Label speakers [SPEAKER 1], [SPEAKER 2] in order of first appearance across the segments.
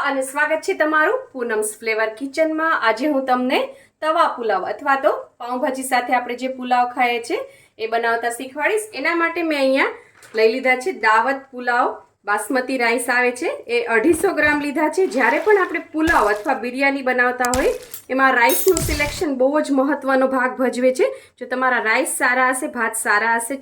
[SPEAKER 1] અને સ્વાગત છે તમારું પૂનમ્સ ફ્લેવર કિચનમાં। આજે હું તમને તવા પુલાવ અથવા તો પાઉંભાજી સાથે આપણે જે પુલાવ ખાઈએ છીએ એ બનાવતા શીખવાડીશ। એના માટે મેં અહીંયા લઈ લીધા છે દાવત પુલાવ બાસમતી રાઈસ આવે છે એ 250 ગ્રામ લીધા છે। જ્યારે પણ આપણે પુલાવ અથવા બિરયાની બનાવતા હોય એમાં રાઈસનું સિલેક્શન બહુ જ મહત્વનો ભાગ ભજવે છે। જો તમારા રાઈસ સારા હશે, ભાત સારા હશે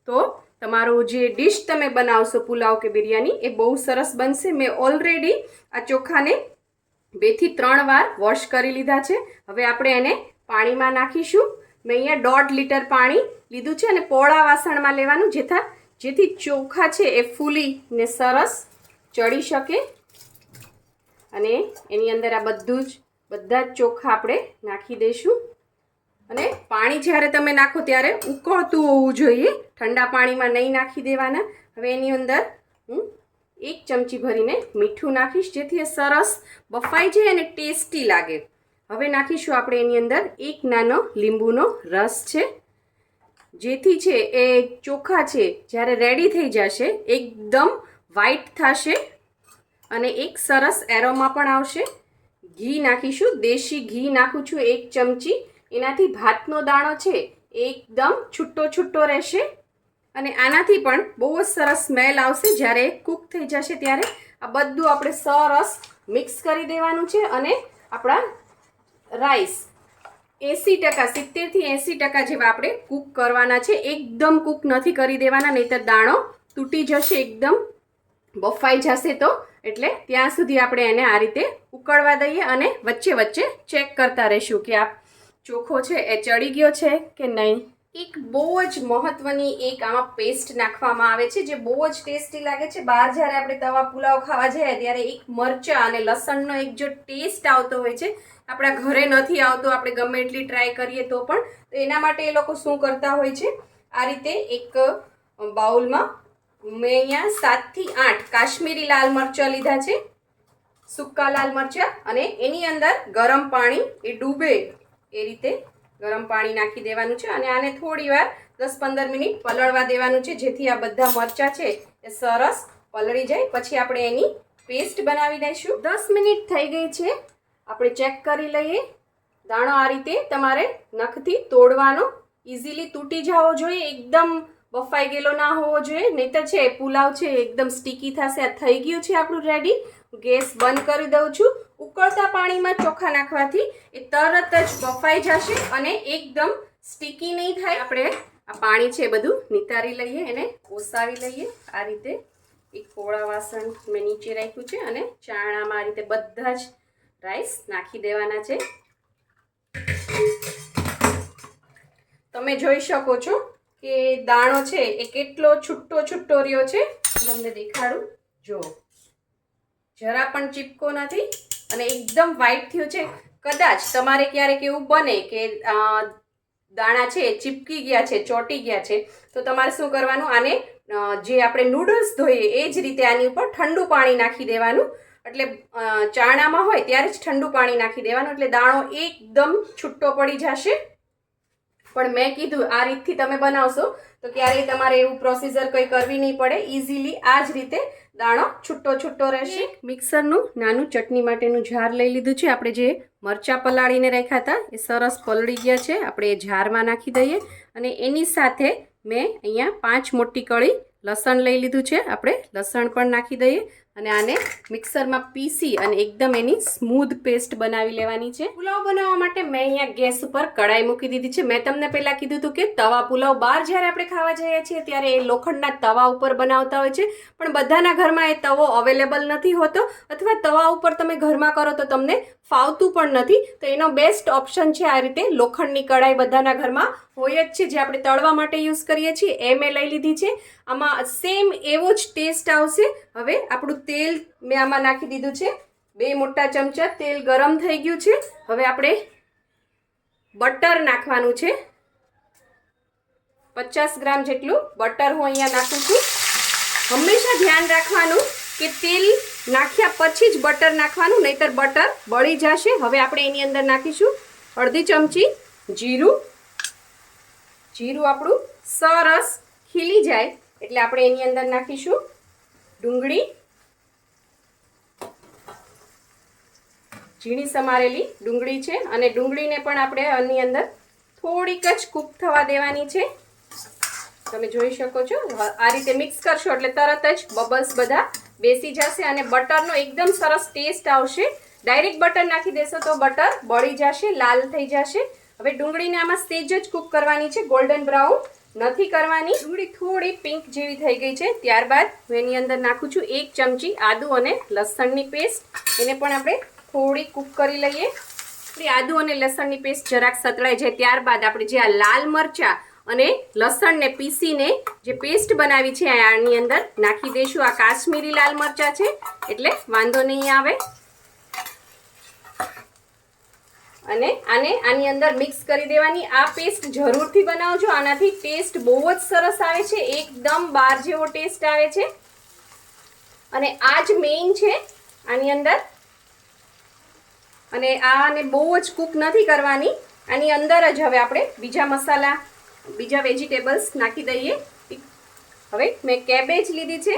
[SPEAKER 1] તો તમારું જે ડિશ તમે બનાવશો પુલાવ કે બિરયાની એ બહુ સરસ બનશે। મેં ઓલરેડી આ ચોખાને 2 થી 3 વાર વોશ કરી લીધા છે। હવે આપણે એને પાણીમાં નાખીશું। મેં અહીંયા 1.5 લીટર પાણી લીધું છે અને પોળા વાસણમાં લેવાનું જેથી ચોખા છે એ ફૂલીને સરસ ચડી શકે। અને એની અંદર આ બધા જ ચોખા આપણે નાખી દઈશું। અને પાણી જ્યારે તમે નાખો ત્યારે ઉકળતું હોવું જોઈએ, ઠંડા પાણીમાં નહીં નાખી દેવાના। હવે એની અંદર હું 1 ચમચી ભરીને મીઠું નાખીશ જેથી એ સરસ બફાઈ જાય અને ટેસ્ટી લાગે। હવે નાખીશું આપણે એની અંદર 1 નાનો લીંબુનો રસ છે જેથી છે એ ચોખા છે જ્યારે રેડી થઈ જશે એકદમ વ્હાઈટ થશે અને એક સરસ એરોમા પણ આવશે। ઘી નાખીશું, દેશી ઘી નાખું છું 1 ચમચી। એનાથી ભાતનો દાણો છે એકદમ છૂટો રહેશે અને આનાથી પણ બહુ જ સરસ સ્મેલ આવશે। જ્યારે કૂક થઈ જશે ત્યારે આ બધું આપણે સરસ મિક્સ કરી દેવાનું છે અને આપણા રાઈસ 80% 70 થી 80% જેવા આપણે કૂક કરવાના છે। એકદમ કૂક નથી કરી દેવાના, નહીંતર દાણો તૂટી જશે, એકદમ બફાઈ જશે તો એટલે ત્યાં સુધી આપણે એને આ રીતે ઉકળવા દઈએ અને વચ્ચે વચ્ચે ચેક કરતા રહીશું કે આ ચોખો છે એ ચડી ગયો છે કે નહીં। એક બહુ જ મહત્વની એક આમાં પેસ્ટ નાખવામાં આવે છે જે બહુ જ ટેસ્ટી લાગે છે। બહાર જ્યારે આપણે તવા પુલાવ ખાવા જઈએ ત્યારે એક મરચાં અને લસણનો એક જો ટેસ્ટ આવતો હોય છે, આપણા ઘરે નથી આવતો, આપણે ગમે એટલી ટ્રાય કરીએ તો પણ। તો એના માટે એ લોકો શું કરતા હોય છે, આ રીતે એક બાઉલમાં મેં અહીંયા 7 થી 8 કાશ્મીરી લાલ મરચાં લીધા છે, સૂકા લાલ મરચાં, અને એની અંદર ગરમ પાણી એ ડૂબે એ રીતે ગરમ પાણી નાખી દેવાનું છે અને આને થોડી વાર 10-15 મિનિટ પલળવા દેવાનું છે જેથી આ બધા મરચાં છે એ સરસ પલળી જાય। પછી આપણે એની પેસ્ટ બનાવી દઈશું। 10 મિનિટ થઈ ગઈ છે, આપણે ચેક કરી લઈએ। દાણો આ રીતે તમારે નખથી તોડવાનો, ઇઝીલી તૂટી જવો જોઈએ, એકદમ બફાઈ ગયેલો ના હોવો જોઈએ, નહીંતર છે પુલાવ છે એકદમ સ્ટીકી થશે। આ થઈ ગયું છે આપણું રેડી। ગેસ બંધ કરી દઉં છું। ઉકળતા પાણીમાં ચોખા નાખવાથી એ તરત જ બફાઈ જશે અને એકદમ સ્ટીકી નહીં થાય। આપણે આ પાણી છે બધું નિતારી લઈએ, એને ઓસાવી લઈએ। આ રીતે એક પોળા વાસણ મેં નીચે રાખ્યું છે અને ચાણામાં આ રીતે બધા જ રાઈસ નાખી દેવાના છે। તમે જોઈ શકો છો કે દાણો છે એ કેટલો છૂટો રહ્યો છે, તમને દેખાડું, જો જરા પણ ચીપકો નથી અને એકદમ વ્હાઈટ થયું છે। કદાચ તમારે ક્યારેક એવું બને કે દાણા છે ચીપકી ગયા છે, ચોંટી ગયા છે, તો તમારે શું કરવાનું, આને જે આપણે નૂડલ્સ ધોઈએ એ જ રીતે આની ઉપર ઠંડુ પાણી નાખી દેવાનું। એટલે ચાણામાં હોય ત્યારે જ ઠંડુ પાણી નાખી દેવાનું એટલે દાણો એકદમ છૂટો પડી જશે। પણ મેં કીધું આ રીતથી તમે બનાવશો તો ક્યારેય તમારે એવું પ્રોસીજર કંઈ કરવી નહીં પડે, ઇઝીલી આ જ રીતે દાણો છૂટો રહેશે। મિક્સરનું નાનું ચટણી માટેનું જાર લઈ લીધું છે। આપણે જે મરચાં પલાળીને રાખ્યા હતા એ સરસ પલળી ગયા છે, આપણે એ જારમાં નાખી દઈએ અને એની સાથે મેં અહીંયા 5 મોટી કળી લસણ લઈ લીધું છે, આપણે લસણ પણ નાખી દઈએ અને આને મિક્સરમાં પીસી અને એકદમ એની સ્મૂધ પેસ્ટ બનાવી લેવાની છે। પુલાવ બનાવવા માટે મેં અહીંયા ગેસ ઉપર કડાઈ મૂકી દીધી છે। મેં તમને પહેલાં કીધું હતું કે તવા પુલાવ બહાર જ્યારે આપણે ખાવા જઈએ છીએ ત્યારે એ લોખંડના તવા ઉપર બનાવતા હોય છે, પણ બધાના ઘરમાં એ તવો અવેલેબલ નથી હોતો અથવા તવા ઉપર તમે ઘરમાં કરો તો તમને ફાવતું પણ નથી। તો એનો બેસ્ટ ઓપ્શન છે આ રીતે લોખંડની કડાઈ બધાના ઘરમાં હોય જ છે, જે આપણે તળવા માટે યુઝ કરીએ છીએ, એ મેં લઈ લીધી છે। આમાં સેમ એવો જ ટેસ્ટ આવશે। હવે આપણું તેલ મેં આમાં નાખી દીધું છે, 2 મોટા ચમચા તેલ ગરમ થઈ ગયું છે। હવે આપણે બટર નાખવાનું છે, 50 ગ્રામ જેટલું બટર હું અહીંયા નાખું છું। હંમેશા ધ્યાન રાખવાનું કે તેલ નાખ્યા પછી જ બટર નાખવાનું, નહીંતર બટર બળી જશે। હવે આપણે એની અંદર નાખીશું અડધી ચમચી જીરું। જીરું આપણું સરસ ખીલી જાય એટલે આપણે એની અંદર નાખીશું ડુંગળી, ઝીણી સમારેલી ડુંગળી છે અને ડુંગળીને પણ આપણે આની અંદર થોડીક જ કૂક થવા દેવાની છે. તમે જોઈ શકો છો આ રીતે મિક્સ કરશો એટલે તરત જ બબલ્સ બધા બેસી જશે અને બટરનો એકદમ સરસ ટેસ્ટ આવશે. ડાયરેક્ટ બટર નાખી દેશો તો બટર બળી જશે, લાલ થઈ જશે. હવે ડુંગળીને આમાં સેજ જ કૂક કરવાની છે, ગોલ્ડન બ્રાઉન નથી કરવાની. ડુંગળી થોડી પિંક જેવી થઈ ગઈ છે. ત્યારબાદ હું એની અંદર નાખું છું 1 ચમચી આદુ અને લસણની પેસ્ટ. એને પણ આપણે થોડી કૂક કરી લઈએ. આદુ અને લસણની પેસ્ટ જરાક સતળાઈ જાય ત્યારબાદ આપણે જે આ લાલ મરચાં અને લસણને પીસીને જે પેસ્ટ બનાવી છે આની અંદર નાખી દઈશું. આ કાશ્મીરી લાલ મરચાં છે એટલે વાંધો નહીં આવે. અને આની અંદર મિક્સ કરી દેવાની. આ પેસ્ટ જરૂરથી બનાવજો, આનાથી ટેસ્ટ બહુ જ સરસ આવે છે, એકદમ બાર જેવો ટેસ્ટ આવે છે. અને આ જ મેઇન છે આની અંદર. અને આને બહુ જ કૂક નથી કરવાની. આની અંદર જ હવે આપણે બીજા મસાલા, બીજા વેજીટેબલ્સ નાખી દઈએ. હવે મેં કેબેજ લીધી છે,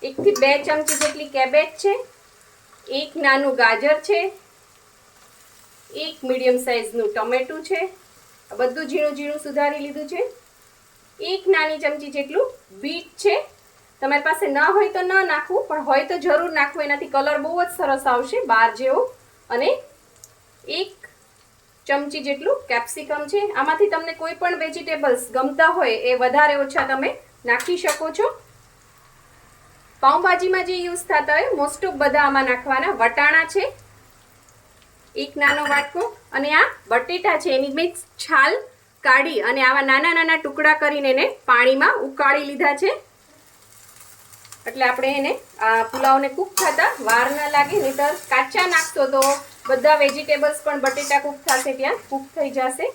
[SPEAKER 1] 1 થી 2 ચમચી જેટલી કેબેજ છે, 1 નાનું ગાજર છે, 1 મીડિયમ સાઇઝનું ટમેટું છે, આ બધું ઝીણું ઝીણું સુધારી લીધું છે. 1 નાની ચમચી જેટલું બીટ છે. તમારી પાસે ન હોય તો ન નાખવું, પણ હોય તો જરૂર નાખવું, એનાથી કલર બહુ જ સરસ આવશે બાર જેવો. અને 1 ચમચી જેટલું કેપ્સિકમ છે. આમાંથી તમને કોઈ પણ વેજીટેબલ્સ ગમતા હોય એ વધારે ઓછા તમે નાખી શકો છો. પાઉંભાજીમાં જે યુઝ થતા હોય મોસ્ટ ઓફ બધા આમાં નાખવાના. વટાણા છે 1 નાનો વાટકો, અને આ બટેટા છે એની મેં છાલ કાઢી અને આવા નાના નાના ટુકડા કરીને એને પાણીમાં ઉકાળી લીધા છે. એટલે આપણે એને આ પુલાવને કૂક થતા વાર ન લાગે. નહીંતર કાચા નાખશો તો બધા વેજીટેબલ્સ પણ બટેટા કૂક થશે ત્યાં કૂક થઈ જશે.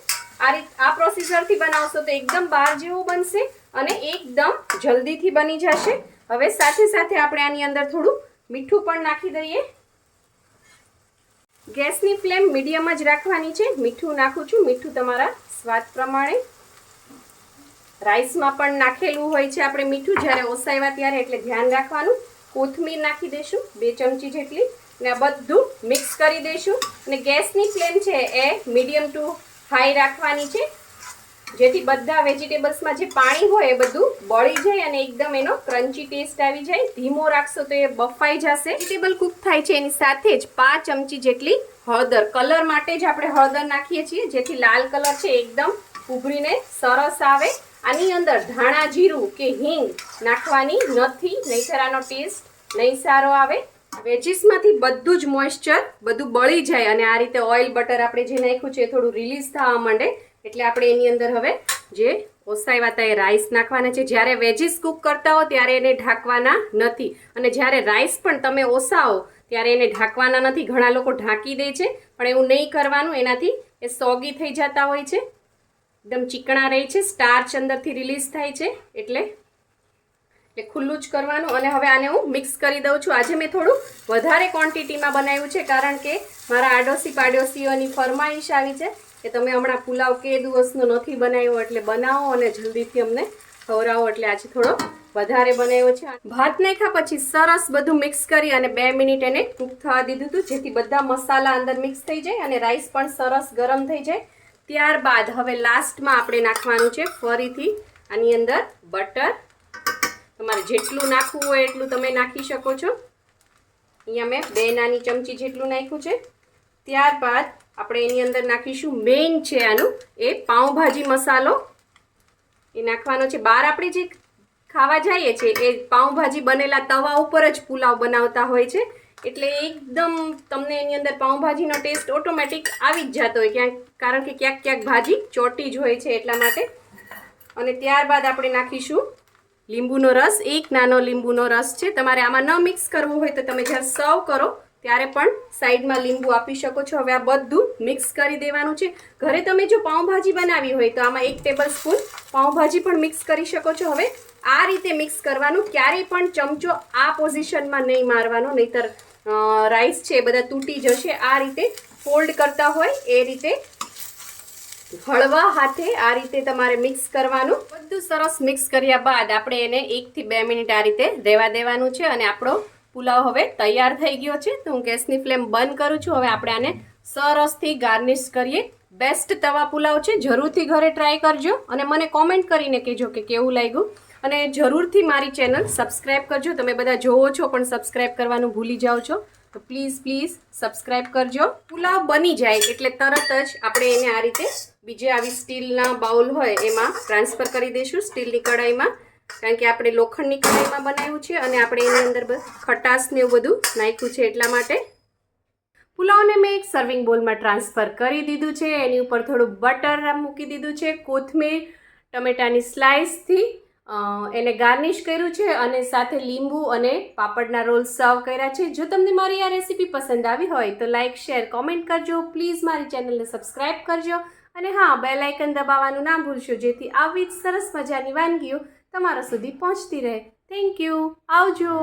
[SPEAKER 1] આ પ્રોસીજરથી બનાવશો તો એકદમ બાર જેવું બનશે અને એકદમ જલ્દીથી બની જશે. હવે સાથે સાથે આપણે આની અંદર થોડું મીઠું પણ નાખી દઈએ. ગેસની ફ્લેમ મીડિયમ જ રાખવાની છે. મીઠું નાખું છું, મીઠું તમારા સ્વાદ પ્રમાણે. રાઈસમાં પણ નાખેલું હોય છે આપણે મીઠું જ્યારે ઓસાવ્યા ત્યારે, એટલે ધ્યાન રાખવાનું. કોથમીર નાખી દઈશું 2 ચમચી જેટલી અને આ બધું મિક્સ કરી દઈશું. અને ગેસની ફ્લેમ છે એ મીડિયમ ટુ હાઈ રાખવાની છે, જેથી બધા વેજીટેબલ્સમાં જે પાણી હોય એ બધું બળી જાય અને એકદમ એનો ક્રન્ચી ટેસ્ટ આવી જાય. ધીમો રાખશો તો એ બફાઈ જશે. વેજીટેબલ કૂક થાય છે એની સાથે જ 5 ચમચી જેટલી હળદર, કલર માટે જ આપણે હળદર નાખીએ છીએ, જેથી લાલ કલર છે એકદમ ઉભરીને સરસ આવે. આની અંદર ધાણા જીરું કે હિંગ નાખવાની નથી, નહીંતર આનો ટેસ્ટ નહીં સારો આવે. વેજીસમાંથી બધું જ મોઇસ્ચર બધું બળી જાય અને આ રીતે ઓઇલ બટર આપણે જે નાખ્યું છે એ થોડું રિલીઝ થવા માંડે. એટલે આપણે એની અંદર હવે જે ઓસાવ્યા હતા એ રાઈસ નાખવાના છે. જ્યારે વેજીસ કૂક કરતા હો ત્યારે એને ઢાંકવાના નથી, અને જ્યારે રાઈસ પણ તમે ઓસાવો ત્યારે એને ઢાંકવાના નથી. ઘણા લોકો ઢાંકી દે છે, પણ એવું નહીં કરવાનું. એનાથી એ સોગી થઈ જતા હોય છે, એકદમ ચીકણા રહે છે, સ્ટાર્ચ અંદરથી રિલીઝ થાય છે. એટલે ખુલ્લું જ કરવાનું. અને હવે આને હું મિક્સ કરી દઉં છું. આજે મેં થોડું વધારે ક્વોન્ટિટીમાં બનાવ્યું છે, કારણ કે મારા આડોશી પાડોશીઓની ફરમાઈશ આવી છે કે તમે હમણાં પુલાવ કે દિવસનો નથી બનાવ્યો, એટલે બનાવો અને જલ્દીથી અમને ખવડાવો. એટલે આજે થોડો વધારે બનાવ્યો છે. ભાત નાખ્યા પછી સરસ બધું મિક્સ કરી અને 2 મિનિટ એને કૂક થવા દીધું હતું, જેથી બધા મસાલા અંદર મિક્સ થઈ જાય અને રાઈસ પણ સરસ ગરમ થઈ જાય. ત્યારબાદ હવે લાસ્ટમાં આપણે નાખવાનું છે ફરીથી આની અંદર બટર. તમારે જેટલું નાખવું હોય એટલું તમે નાખી શકો છો. અહીંયા મેં 2 નાની ચમચી જેટલું નાખ્યું છે. ત્યારબાદ આપણે એની અંદર નાખીશું મેઇન છે આનું એ પાઉંભાજી મસાલો એ નાખવાનો છે. બહાર આપણે જે ખાવા જઈએ છીએ એ પાઉંભાજી બનેલા તવા ઉપર જ પુલાવ બનાવતા હોય છે, એટલે એકદમ તમને એની અંદર પાઉંભાજીનો ટેસ્ટ ઓટોમેટિક આવી જ જતો હોય ક્યાંક, કારણ કે ક્યાંક ક્યાંક ભાજી ચોટી જ હોય છે એટલા માટે. અને ત્યારબાદ આપણે નાખીશું લીંબુનો રસ. 1 નાનો લીંબુનો રસ છે. તમારે આમાં ન મિક્સ કરવું હોય તો તમે જ્યારે સર્વ કરો ત્યારે પણ સાઈડમાં લીંબુ આપી શકો છો. હવે આ બધું મિક્સ કરી દેવાનું છે. ઘરે તમે જો પાઉંભાજી બનાવી હોય તો આમાં 1 ટેબલ સ્પૂન પાઉંભાજી પણ મિક્સ કરી શકો છો. હવે આ રીતે મિક્સ કરવાનું. ક્યારેય પણ ચમચો આ પોઝિશનમાં નહીં મારવાનો, નહીંતર રાઈસ છે એ બધા તૂટી જશે. આ રીતે ફોલ્ડ કરતા હોય એ રીતે હળવા હાથે આ રીતે તમારે મિક્સ કરવાનું. બધું સરસ મિક્સ કર્યા બાદ આપણે એને 1 થી 2 મિનિટ આ રીતે રહેવા દેવાનું છે અને આપણો પુલાવ હવે તૈયાર થઈ ગયો છે. તો હું ગેસની ફ્લેમ બંધ કરું છું. હવે આપણે આને સરસથી ગાર્નિશ કરીએ. બેસ્ટ તવા પુલાવ છે, જરૂરથી ઘરે ટ્રાય કરજો અને મને કોમેન્ટ કરીને કહેજો કે કેવું લાગ્યું. અને જરૂરથી મારી ચેનલ સબસ્ક્રાઈબ કરજો. તમે બધા જોવો છો પણ સબસ્ક્રાઈબ કરવાનું ભૂલી જાઓ છો, તો પ્લીઝ સબસ્ક્રાઈબ કરજો. પુલાવ બની જાય એટલે તરત જ આપણે એને આ રીતે બીજે આવી સ્ટીલના બાઉલ હોય એમાં ટ્રાન્સફર કરી દઈશું, સ્ટીલની કઢાઈમાં. કારણ કે આપણે લોખંડની કઢાઈમાં બનાવ્યું છે અને આપણે એની અંદર ખટાશ ને એવું બધું નાખ્યું છે, એટલા માટે. પુલાવને મેં એક સર્વિંગ બોલમાં ટ્રાન્સફર કરી દીધું છે. એની ઉપર થોડું બટર મૂકી દીધું છે, કોથમીર, ટમેટાની સ્લાઇસથી એને ગાર્નિશ કર્યું છે અને સાથે લીંબુ અને પાપડના રોલ સર્વ કર્યા છે. જો તમને મારી આ રેસીપી પસંદ આવી હોય તો લાઇક, શેર, કોમેન્ટ કરજો. પ્લીઝ મારી ચેનલને સબસ્ક્રાઈબ કરજો અને હા, બેલ આઇકન દબાવવાનું ના ભૂલશો, જેથી આવી જ સરસ મજાની વાનગીઓ તમારા સુધી પહોંચતી રહે. Thank you. આવજો.